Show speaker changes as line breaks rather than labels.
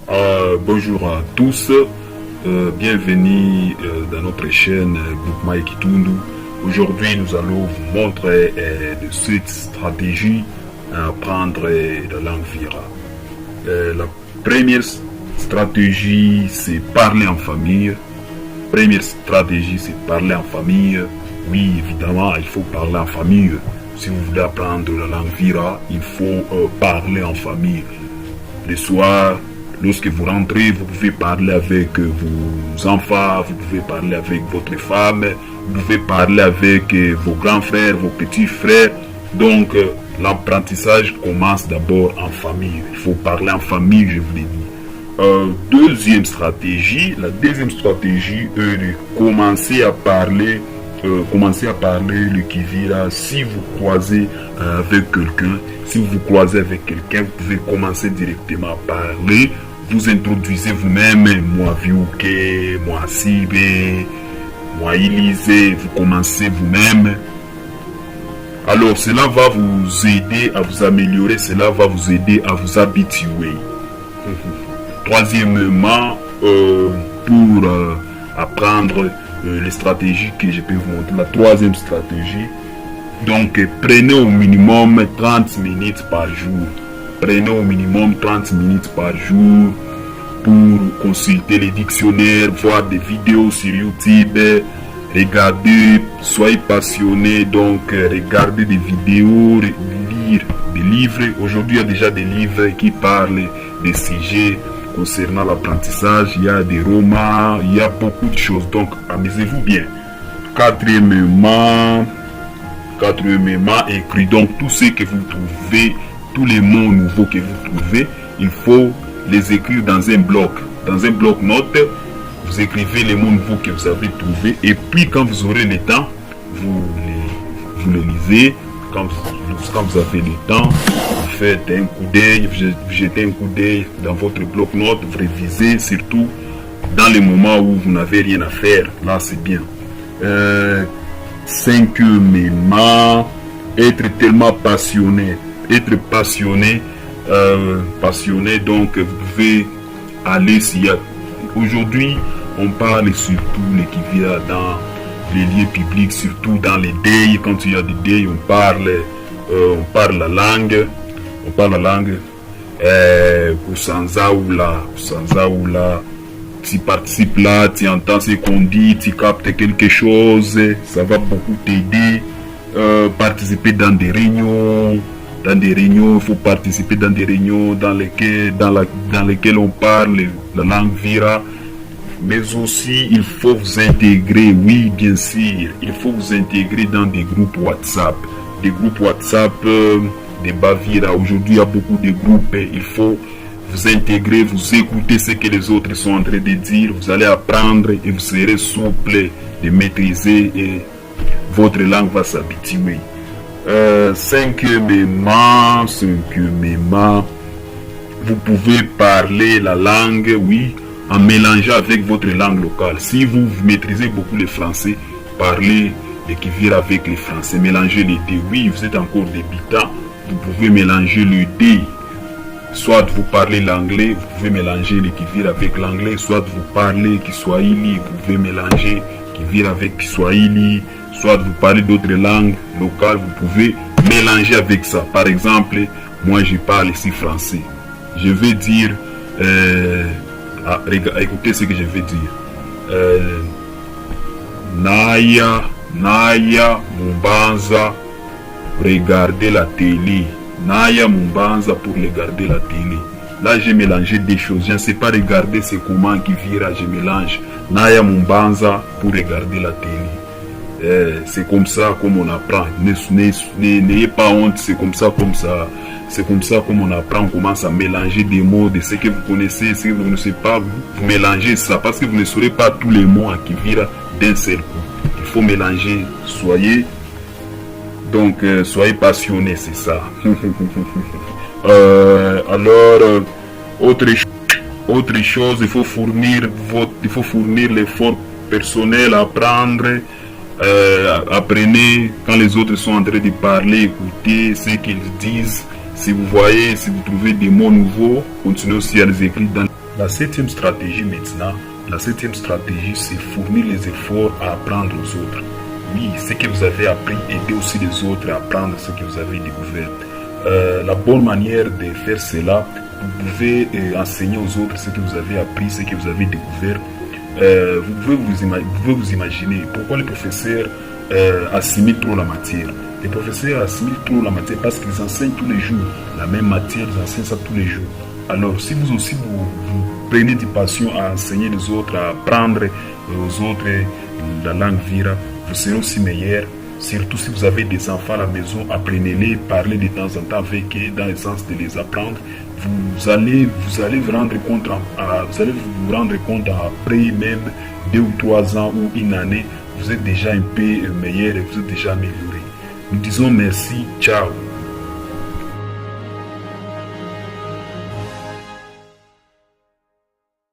Bonjour à tous, bienvenue dans notre chaîne Groupement Ekitundu. Aujourd'hui, nous allons vous montrer de cette stratégie à apprendre la langue Vira. La première stratégie, c'est parler en famille. Première stratégie, c'est parler en famille. Oui, évidemment, il faut parler en famille. Si vous voulez apprendre la langue Vira, il faut parler en famille. Le soir, lorsque vous rentrez, vous pouvez parler avec vos enfants, vous pouvez parler avec votre femme, vous pouvez parler avec vos grands frères, vos petits frères. Donc, l'apprentissage commence d'abord en famille. Il faut parler en famille, je vous l'ai dit. Deuxième stratégie, la deuxième stratégie est de commencer à parler le Kivira. Si vous croisez avec quelqu'un, vous pouvez commencer directement à parler. Vous introduisez vous-même, moi Viouke, moi Sibe, moi Élysée, vous commencez vous-même. Alors cela va vous aider à vous améliorer, cela va vous aider à vous habituer. Troisièmement, pour apprendre les stratégies que je peux vous montrer, la troisième stratégie, donc prenez au minimum 30 minutes par jour. Prenez au minimum 30 minutes par jour pour consulter les dictionnaires, voir des vidéos sur YouTube, regarder, soyez passionné, donc regardez des vidéos, lire des livres. Aujourd'hui, il y a déjà des livres qui parlent des sujets concernant l'apprentissage, il y a des romans, il y a beaucoup de choses, donc amusez-vous bien. Quatrièmement, écrit donc tout ce que vous trouvez, tous les mots nouveaux que vous trouvez, il faut les écrire dans un bloc note. Vous écrivez les mots nouveaux que vous avez trouvés et puis quand vous aurez le temps, vous les lisez. Quand vous avez le temps, vous faites un coup d'œil, vous jetez un coup d'œil dans votre bloc-notes, vous révisez, surtout dans les moments où vous n'avez rien à faire. Là, c'est bien. Cinquièmement, être tellement passionné. Être passionné, donc vous pouvez aller s'il y a... Aujourd'hui, on parle surtout les Kivira dans les lieux publics, surtout dans les deuils. Quand il y a des deuils, on parle la langue. Kusanzaoula, tu participes là, tu entends ce qu'on dit, tu captes quelque chose, ça va beaucoup t'aider. Participer dans des réunions, il faut participer dans des réunions dans lesquelles on parle la langue Vira. Mais aussi, il faut vous intégrer, oui, bien sûr, il faut vous intégrer dans des groupes WhatsApp. Des groupes WhatsApp, des Bavira. Aujourd'hui, il y a beaucoup de groupes. Il faut vous intégrer, vous écouter ce que les autres sont en train de dire. Vous allez apprendre et vous serez souple de maîtriser et votre langue va s'habituer. Cinquièmement, vous pouvez parler la langue, oui, en mélangeant avec votre langue locale. Si vous maîtrisez beaucoup le français, parlez le Kivira avec les français, mélangez les deux. Oui, vous êtes encore débutant, vous pouvez mélanger les deux. Soit vous parlez l'anglais, vous pouvez mélanger le Kivira avec l'anglais, soit vous parlez Kiswahili, vous pouvez mélanger Kivira avec Kiswahili, soit vous parlez d'autres langues locales, vous pouvez mélanger avec ça. Par exemple, moi je parle ici français. Je vais dire... écoutez ce que je vais dire. Naya Mumbanza, regardez la télé. Naya Mumbanza pour regarder la télé. Là, j'ai mélangé des choses. Je ne sais pas regarder, c'est comment qui vira, je mélange. Naya Mumbanza pour regarder la télé. C'est comme ça comme on apprend. N'ayez pas honte, c'est comme ça. C'est comme ça comme on apprend, on commence à mélanger des mots de ce que vous connaissez, ce que vous ne connaissez pas, vous mélangez ça, parce que vous ne saurez pas tous les mots à Kivira d'un seul coup. Il faut mélanger, soyez passionnés, c'est ça. Alors, autre chose, il faut fournir l'effort personnel à apprendre. Apprenez quand les autres sont en train de parler, écoutez ce qu'ils disent. Si vous trouvez des mots nouveaux, continuez aussi à les écrire La septième stratégie maintenant, la septième stratégie, c'est fournir les efforts à apprendre aux autres. Oui, ce que vous avez appris, aidez aussi les autres à apprendre ce que vous avez découvert. La bonne manière de faire cela, vous pouvez enseigner aux autres ce que vous avez appris, ce que vous avez découvert. Vous pouvez vous imaginer pourquoi les professeurs assimilent trop la matière. Les professeurs assimilent trop la matière parce qu'ils enseignent tous les jours. La même matière, ils enseignent ça tous les jours. Alors, si vous aussi vous prenez du passion à enseigner les autres, à apprendre aux autres la langue vira, vous serez aussi meilleur. Surtout si vous avez des enfants à la maison, apprenez-les, parlez de temps en temps avec eux, dans le sens de les apprendre. Vous allez vous rendre compte, après même 2 ou 3 ans ou une année, vous êtes déjà un peu meilleur et vous êtes déjà amélioré. Nous disons merci, ciao.